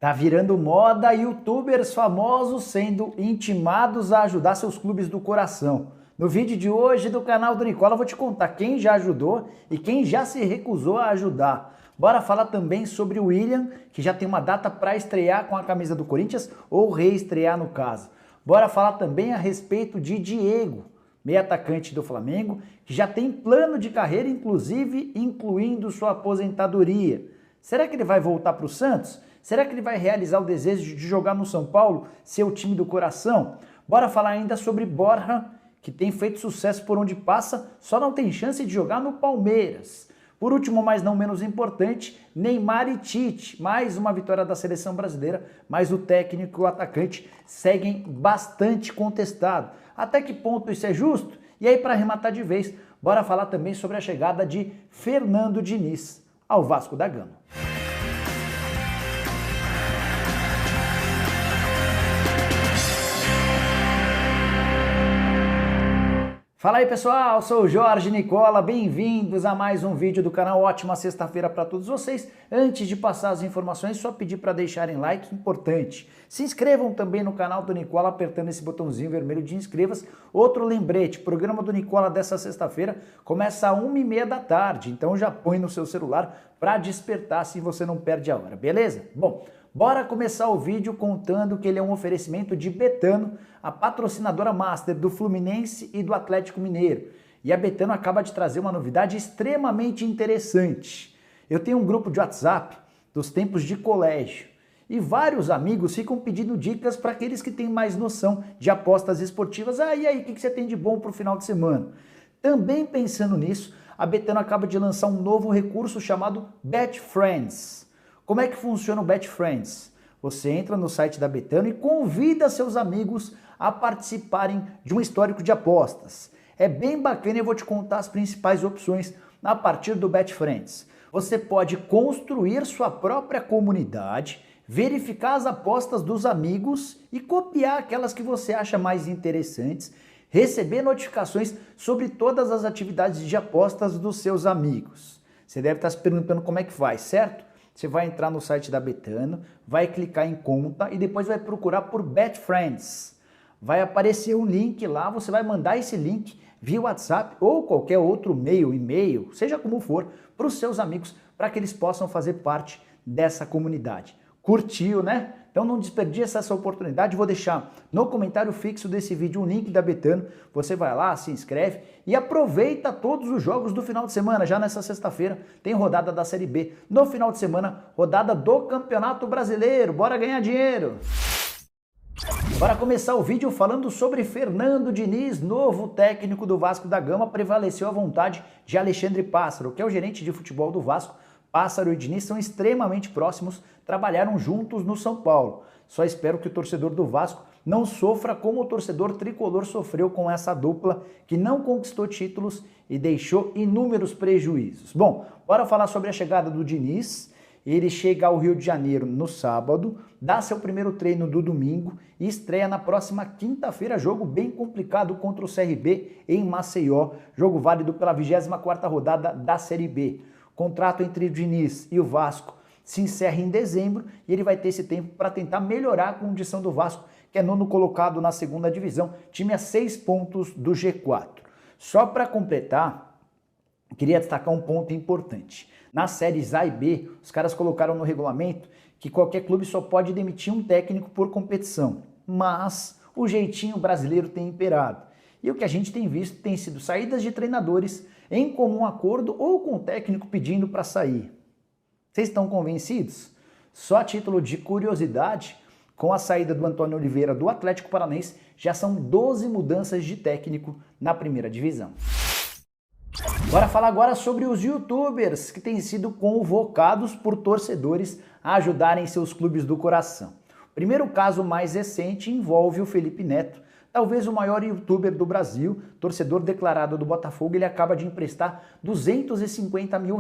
Tá virando moda youtubers famosos sendo intimados a ajudar seus clubes do coração. No vídeo de hoje do canal do Nicola eu vou te contar quem já ajudou e quem já se recusou a ajudar. Bora falar também sobre o William, que já tem uma data para estrear com a camisa do Corinthians ou reestrear no caso. Bora falar também a respeito de Diego, meio atacante do Flamengo, que já tem plano de carreira, inclusive incluindo sua aposentadoria. Será que ele vai voltar para o Santos? Será que ele vai realizar o desejo de jogar no São Paulo, ser o time do coração? Bora falar ainda sobre Borja, que tem feito sucesso por onde passa, só não tem chance de jogar no Palmeiras. Por último, mas não menos importante, Neymar e Tite. Mais uma vitória da seleção brasileira, mas o técnico e o atacante seguem bastante contestados. Até que ponto isso é justo? E aí, para arrematar de vez, bora falar também sobre a chegada de Fernando Diniz ao Vasco da Gama. Fala aí pessoal, sou o Jorge Nicola, bem-vindos a mais um vídeo do canal. Ótima sexta-feira para todos vocês. Antes de passar as informações, só pedir para deixarem like, importante. Se inscrevam também no canal do Nicola apertando esse botãozinho vermelho de inscreva-se. Outro lembrete, o programa do Nicola dessa sexta-feira começa às 1h30 da tarde, então já põe no seu celular para despertar assim você não perde a hora, beleza? Bom, bora começar o vídeo contando que ele é um oferecimento de Betano, a patrocinadora master do Fluminense e do Atlético Mineiro. E a Betano acaba de trazer uma novidade extremamente interessante. Eu tenho um grupo de WhatsApp dos tempos de colégio e vários amigos ficam pedindo dicas para aqueles que têm mais noção de apostas esportivas. E aí, o que você tem de bom para o final de semana? Também pensando nisso, a Betano acaba de lançar um novo recurso chamado Bet Friends. Como é que funciona o Bet Friends? Você entra no site da Betano e convida seus amigos a participarem de um histórico de apostas. É bem bacana e eu vou te contar as principais opções a partir do Bet Friends. Você pode construir sua própria comunidade, verificar as apostas dos amigos e copiar aquelas que você acha mais interessantes, receber notificações sobre todas as atividades de apostas dos seus amigos. Você deve estar se perguntando como é que faz, certo? Você vai entrar no site da Betano, vai clicar em conta e depois vai procurar por Bet Friends. Vai aparecer um link lá, você vai mandar esse link via WhatsApp ou qualquer outro e-mail, seja como for, para os seus amigos, para que eles possam fazer parte dessa comunidade. Curtiu, né? Então não desperdice essa oportunidade, vou deixar no comentário fixo desse vídeo um link da Betano, você vai lá, se inscreve e aproveita todos os jogos do final de semana. Já nessa sexta-feira tem rodada da Série B, no final de semana rodada do Campeonato Brasileiro, bora ganhar dinheiro! Para começar o vídeo falando sobre Fernando Diniz, novo técnico do Vasco da Gama, prevaleceu a vontade de Alexandre Pássaro, que é o gerente de futebol do Vasco. Pássaro e Diniz são extremamente próximos, trabalharam juntos no São Paulo. Só espero que o torcedor do Vasco não sofra como o torcedor tricolor sofreu com essa dupla que não conquistou títulos e deixou inúmeros prejuízos. Bom, bora falar sobre a chegada do Diniz. Ele chega ao Rio de Janeiro no sábado, dá seu primeiro treino do domingo e estreia na próxima quinta-feira, jogo bem complicado contra o CRB em Maceió, jogo válido pela 24ª rodada da Série B. O contrato entre o Diniz e o Vasco se encerra em dezembro e ele vai ter esse tempo para tentar melhorar a condição do Vasco, que é nono colocado na segunda divisão, time a 6 pontos do G4. Só para completar, queria destacar um ponto importante. Nas séries A e B, os caras colocaram no regulamento que qualquer clube só pode demitir um técnico por competição, mas o jeitinho brasileiro tem imperado. E o que a gente tem visto tem sido saídas de treinadores em comum acordo ou com o técnico pedindo para sair. Vocês estão convencidos? Só a título de curiosidade, com a saída do Antônio Oliveira do Atlético Paranaense, já são 12 mudanças de técnico na primeira divisão. Bora falar agora sobre os youtubers que têm sido convocados por torcedores a ajudarem seus clubes do coração. O primeiro caso mais recente envolve o Felipe Neto, talvez o maior youtuber do Brasil, torcedor declarado do Botafogo. Ele acaba de emprestar R$250 mil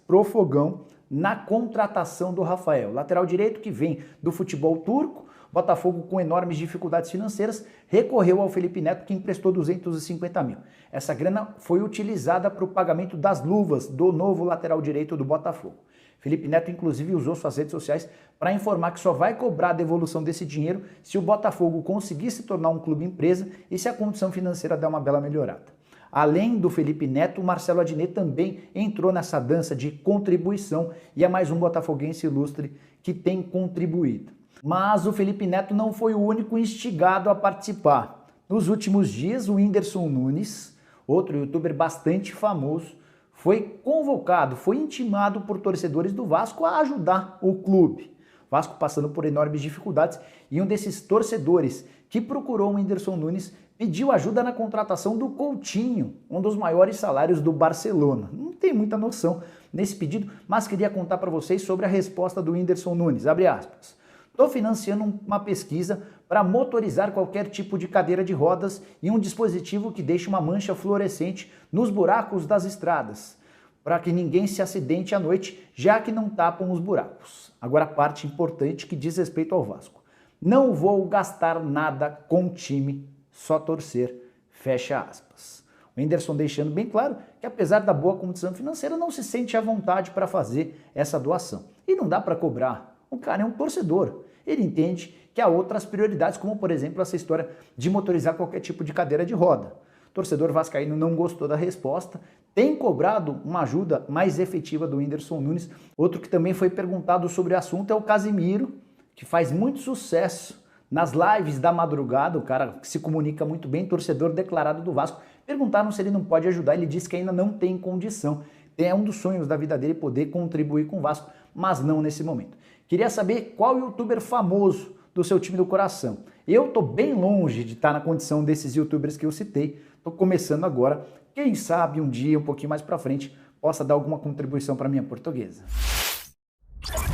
pro Fogão na contratação do Rafael, lateral direito que vem do futebol turco. Botafogo, com enormes dificuldades financeiras, recorreu ao Felipe Neto, que emprestou 250 mil. Essa grana foi utilizada para o pagamento das luvas do novo lateral direito do Botafogo. Felipe Neto, inclusive, usou suas redes sociais para informar que só vai cobrar a devolução desse dinheiro se o Botafogo conseguir se tornar um clube empresa e se a condição financeira der uma bela melhorada. Além do Felipe Neto, o Marcelo Adnet também entrou nessa dança de contribuição e é mais um botafoguense ilustre que tem contribuído. Mas o Felipe Neto não foi o único instigado a participar. Nos últimos dias, o Whindersson Nunes, outro youtuber bastante famoso, foi convocado, foi intimado por torcedores do Vasco a ajudar o clube. O Vasco passando por enormes dificuldades e um desses torcedores que procurou o Whindersson Nunes pediu ajuda na contratação do Coutinho, um dos maiores salários do Barcelona. Não tem muita noção nesse pedido, mas queria contar para vocês sobre a resposta do Whindersson Nunes. Abre aspas. Estou financiando uma pesquisa para motorizar qualquer tipo de cadeira de rodas e um dispositivo que deixe uma mancha fluorescente nos buracos das estradas, para que ninguém se acidente à noite, já que não tapam os buracos. Agora a parte importante que diz respeito ao Vasco. Não vou gastar nada com o time, só torcer, fecha aspas. O Whindersson deixando bem claro que apesar da boa condição financeira não se sente à vontade para fazer essa doação. E não dá para cobrar, o cara é um torcedor, ele entende que há outras prioridades, como por exemplo essa história de motorizar qualquer tipo de cadeira de roda. O torcedor vascaíno não gostou da resposta, tem cobrado uma ajuda mais efetiva do Whindersson Nunes. Outro que também foi perguntado sobre o assunto é o Casimiro, que faz muito sucesso nas lives da madrugada, o cara que se comunica muito bem, torcedor declarado do Vasco. Perguntaram se ele não pode ajudar, ele disse que ainda não tem condição. É um dos sonhos da vida dele poder contribuir com o Vasco, mas não nesse momento. Queria saber qual youtuber famoso do seu time do coração. Eu tô bem longe de estar na condição desses youtubers que eu citei, tô começando agora. Quem sabe um dia, um pouquinho mais pra frente, possa dar alguma contribuição para minha portuguesa.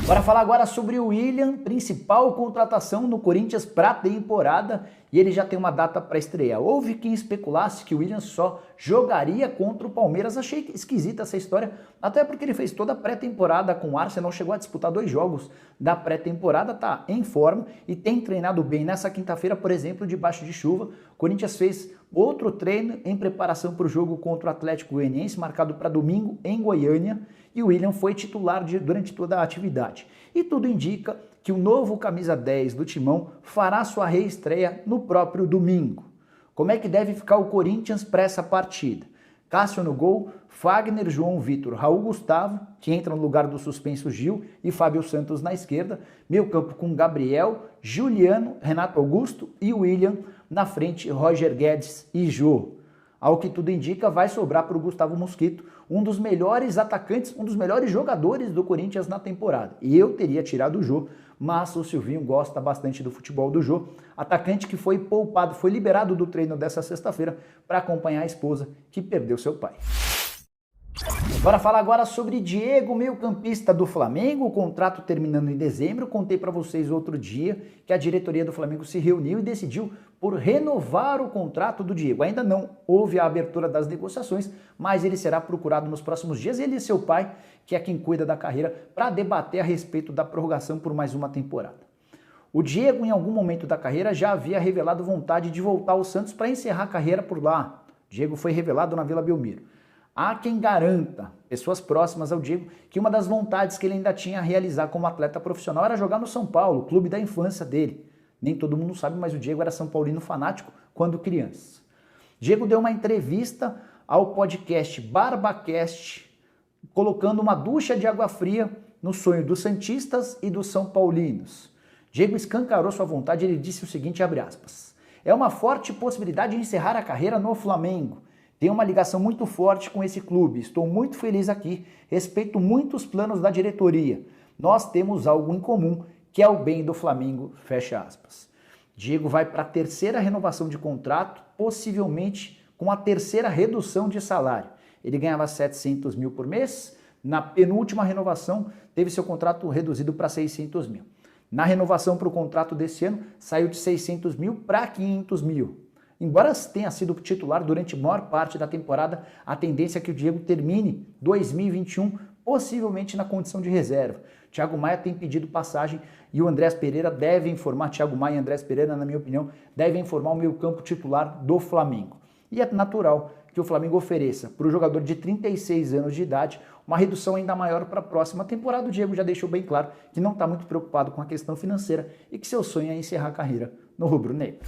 Bora falar agora sobre o William, principal contratação no Corinthians para a temporada, e ele já tem uma data para estrear. Houve quem especulasse que o William só jogaria contra o Palmeiras. Achei esquisita essa história, até porque ele fez toda a pré-temporada com o Arsenal, chegou a disputar 2 jogos da pré-temporada, tá em forma e tem treinado bem. Nessa quinta-feira, por exemplo, debaixo de chuva, o Corinthians fez outro treino em preparação para o jogo contra o Atlético Goianiense, marcado para domingo em Goiânia, e o William foi titular durante toda a atividade. E tudo indica que o novo camisa 10 do Timão fará sua reestreia no próprio domingo. Como é que deve ficar o Corinthians para essa partida? Cássio no gol, Fagner, João Vitor, Raul Gustavo, que entra no lugar do suspenso Gil, e Fábio Santos na esquerda. Meio campo com Gabriel, Juliano, Renato Augusto e William. Na frente, Roger Guedes e Jô. Ao que tudo indica, vai sobrar para o Gustavo Mosquito, um dos melhores atacantes, um dos melhores jogadores do Corinthians na temporada. E eu teria tirado o Jô, mas o Silvinho gosta bastante do futebol do Jô. Atacante que foi poupado, foi liberado do treino dessa sexta-feira para acompanhar a esposa que perdeu seu pai. Bora falar agora sobre Diego, meio-campista do Flamengo, o contrato terminando em dezembro. Contei para vocês outro dia que a diretoria do Flamengo se reuniu e decidiu por renovar o contrato do Diego. Ainda não houve a abertura das negociações, mas ele será procurado nos próximos dias. Ele e seu pai, que é quem cuida da carreira, para debater a respeito da prorrogação por mais uma temporada. O Diego, em algum momento da carreira, já havia revelado vontade de voltar ao Santos para encerrar a carreira por lá. O Diego foi revelado na Vila Belmiro. Há quem garanta, pessoas próximas ao Diego, que uma das vontades que ele ainda tinha a realizar como atleta profissional era jogar no São Paulo, clube da infância dele. Nem todo mundo sabe, mas o Diego era São Paulino fanático quando criança. Diego deu uma entrevista ao podcast BarbaCast, colocando uma ducha de água fria no sonho dos santistas e dos são paulinos. Diego escancarou sua vontade, ele disse o seguinte, abre aspas, é uma forte possibilidade de encerrar a carreira no Flamengo. Tenho uma ligação muito forte com esse clube, estou muito feliz aqui, respeito muito os planos da diretoria. Nós temos algo em comum, que é o bem do Flamengo, fecha aspas. Diego vai para a 3ª renovação de contrato, possivelmente com a 3ª redução de salário. Ele ganhava 700 mil por mês, na penúltima renovação teve seu contrato reduzido para 600 mil. Na renovação para o contrato desse ano, saiu de 600 mil para 500 mil. Embora tenha sido titular durante a maior parte da temporada, a tendência é que o Diego termine 2021 possivelmente na condição de reserva. Thiago Maia tem pedido passagem e o Andrés Pereira deve informar, Thiago Maia e Andrés Pereira, na minha opinião, devem informar o meio-campo titular do Flamengo. E é natural que o Flamengo ofereça para o jogador de 36 anos de idade uma redução ainda maior para a próxima temporada. O Diego já deixou bem claro que não está muito preocupado com a questão financeira e que seu sonho é encerrar a carreira no rubro-negro.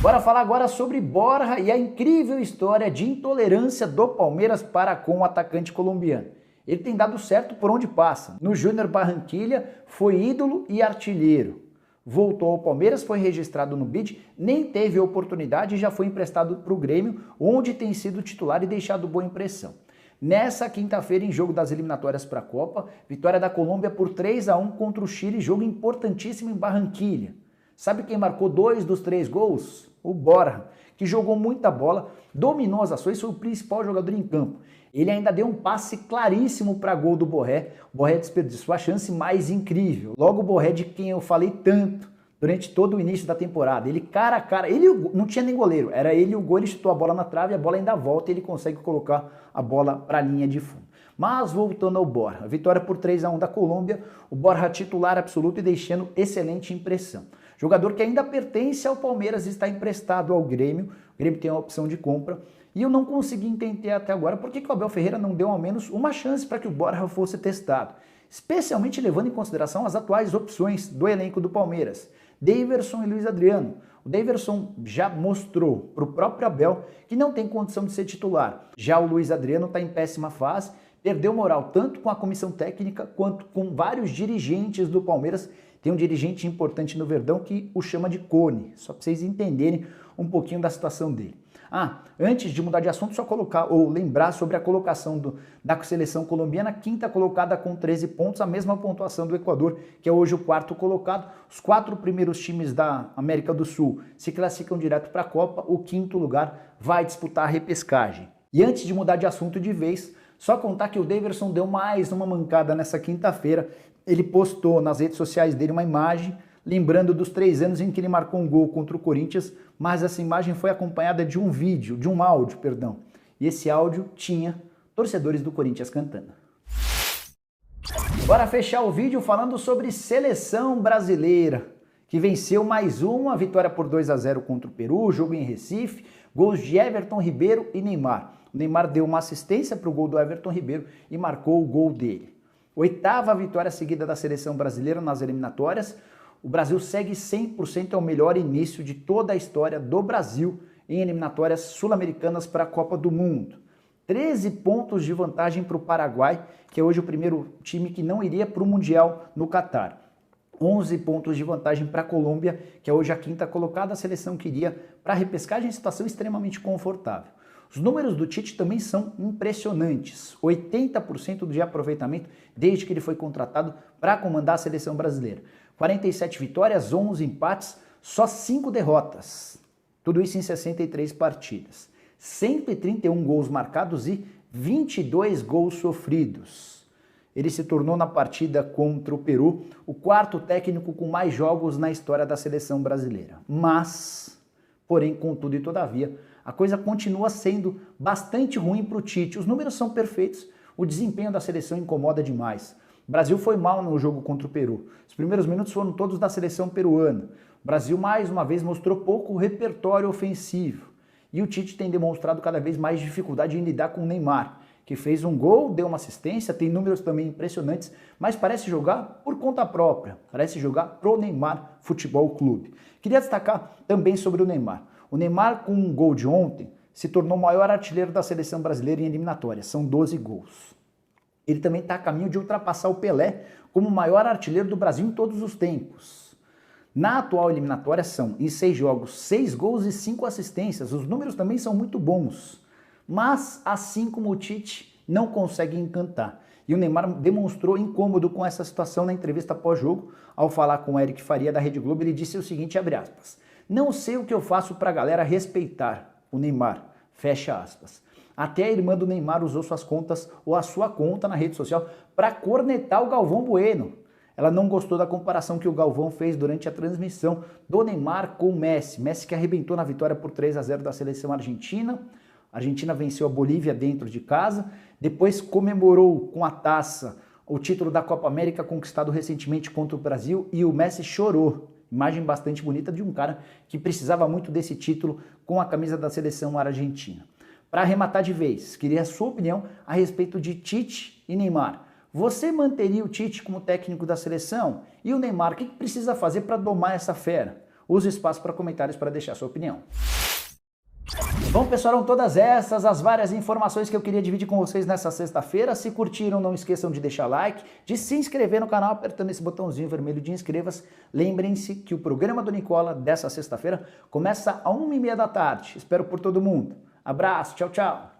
Bora falar agora sobre Borja e a incrível história de intolerância do Palmeiras para com o atacante colombiano. Ele tem dado certo por onde passa. No Júnior Barranquilla foi ídolo e artilheiro. Voltou ao Palmeiras, foi registrado no BID, nem teve oportunidade e já foi emprestado para o Grêmio, onde tem sido titular e deixado boa impressão. Nessa quinta-feira, em jogo das eliminatórias para a Copa, vitória da Colômbia por 3-1 contra o Chile, jogo importantíssimo em Barranquilla. Sabe quem marcou 2 dos 3 gols? O Borja, que jogou muita bola, dominou as ações, foi o principal jogador em campo. Ele ainda deu um passe claríssimo para gol do Borré. O Borré desperdiçou a chance mais incrível. Logo o Borré, de quem eu falei tanto durante todo o início da temporada. Ele cara a cara, ele não tinha nem goleiro, era ele o gol, ele chutou a bola na trave, a bola ainda volta e ele consegue colocar a bola para a linha de fundo. Mas voltando ao Borja, vitória por 3-1 da Colômbia, o Borja titular absoluto e deixando excelente impressão. Jogador que ainda pertence ao Palmeiras e está emprestado ao Grêmio. O Grêmio tem a opção de compra. E eu não consegui entender até agora por que o Abel Ferreira não deu ao menos uma chance para que o Borja fosse testado. Especialmente levando em consideração as atuais opções do elenco do Palmeiras. Daverson e Luiz Adriano. O Daverson já mostrou para o próprio Abel que não tem condição de ser titular. Já o Luiz Adriano está em péssima fase. Perdeu moral tanto com a comissão técnica quanto com vários dirigentes do Palmeiras. Tem um dirigente importante no Verdão que o chama de Cone, só para vocês entenderem um pouquinho da situação dele. Antes de mudar de assunto, só colocar ou lembrar sobre a colocação da seleção colombiana, quinta colocada com 13 pontos, a mesma pontuação do Equador, que é hoje o quarto colocado. Os 4 primeiros times da América do Sul se classificam direto para a Copa, o quinto lugar vai disputar a repescagem. E antes de mudar de assunto de vez, só contar que o Daverson deu mais uma mancada nessa quinta-feira. Ele postou nas redes sociais dele uma imagem lembrando dos 3 anos em que ele marcou um gol contra o Corinthians, mas essa imagem foi acompanhada de um áudio, e esse áudio tinha torcedores do Corinthians cantando. Bora fechar o vídeo falando sobre seleção brasileira, que venceu mais uma vitória por 2-0 contra o Peru, jogo em Recife, gols de Everton Ribeiro e Neymar. O Neymar deu uma assistência para o gol do Everton Ribeiro e marcou o gol dele. 8ª vitória seguida da seleção brasileira nas eliminatórias. O Brasil segue 100%, é o melhor início de toda a história do Brasil em eliminatórias sul-americanas para a Copa do Mundo. 13 pontos de vantagem para o Paraguai, que é hoje o primeiro time que não iria para o Mundial no Catar. 11 pontos de vantagem para a Colômbia, que é hoje a 5ª colocada, a seleção que iria para a repescagem em situação extremamente confortável. Os números do Tite também são impressionantes, 80% de aproveitamento desde que ele foi contratado para comandar a seleção brasileira. 47 vitórias, 11 empates, só 5 derrotas. Tudo isso em 63 partidas. 131 gols marcados e 22 gols sofridos. Ele se tornou na partida contra o Peru o 4º técnico com mais jogos na história da seleção brasileira. Mas, porém, contudo e todavia, a coisa continua sendo bastante ruim para o Tite. Os números são perfeitos, o desempenho da seleção incomoda demais. O Brasil foi mal no jogo contra o Peru. Os primeiros minutos foram todos da seleção peruana. O Brasil, mais uma vez, mostrou pouco repertório ofensivo. E o Tite tem demonstrado cada vez mais dificuldade em lidar com o Neymar, que fez um gol, deu uma assistência, tem números também impressionantes, mas parece jogar por conta própria, parece jogar pro Neymar Futebol Clube. Queria destacar também sobre o Neymar. O Neymar, com um gol de ontem, se tornou o maior artilheiro da seleção brasileira em eliminatórias, são 12 gols. Ele também está a caminho de ultrapassar o Pelé como o maior artilheiro do Brasil em todos os tempos. Na atual eliminatória são, em 6 jogos, 6 gols e 5 assistências. Os números também são muito bons. Mas, assim como o Tite, não consegue encantar. E o Neymar demonstrou incômodo com essa situação na entrevista pós-jogo. Ao falar com o Eric Faria da Rede Globo, ele disse o seguinte, abre aspas, não sei o que eu faço para a galera respeitar o Neymar, fecha aspas. Até a irmã do Neymar usou suas contas ou a sua conta na rede social para cornetar o Galvão Bueno. Ela não gostou da comparação que o Galvão fez durante a transmissão do Neymar com o Messi. Messi que arrebentou na vitória por 3-0 da seleção argentina. A Argentina venceu a Bolívia dentro de casa. Depois comemorou com a taça o título da Copa América conquistado recentemente contra o Brasil e o Messi chorou. Imagem bastante bonita de um cara que precisava muito desse título com a camisa da seleção argentina. Para arrematar de vez, queria a sua opinião a respeito de Tite e Neymar. Você manteria o Tite como técnico da seleção? E o Neymar, o que precisa fazer para domar essa fera? Use o espaço para comentários para deixar sua opinião. Bom, pessoal, eram todas essas as várias informações que eu queria dividir com vocês nessa sexta-feira. Se curtiram, não esqueçam de deixar like, de se inscrever no canal apertando esse botãozinho vermelho de inscreva-se. Lembrem-se que o programa do Nicola dessa sexta-feira começa às 1h30 da tarde. Espero por todo mundo. Abraço, tchau, tchau.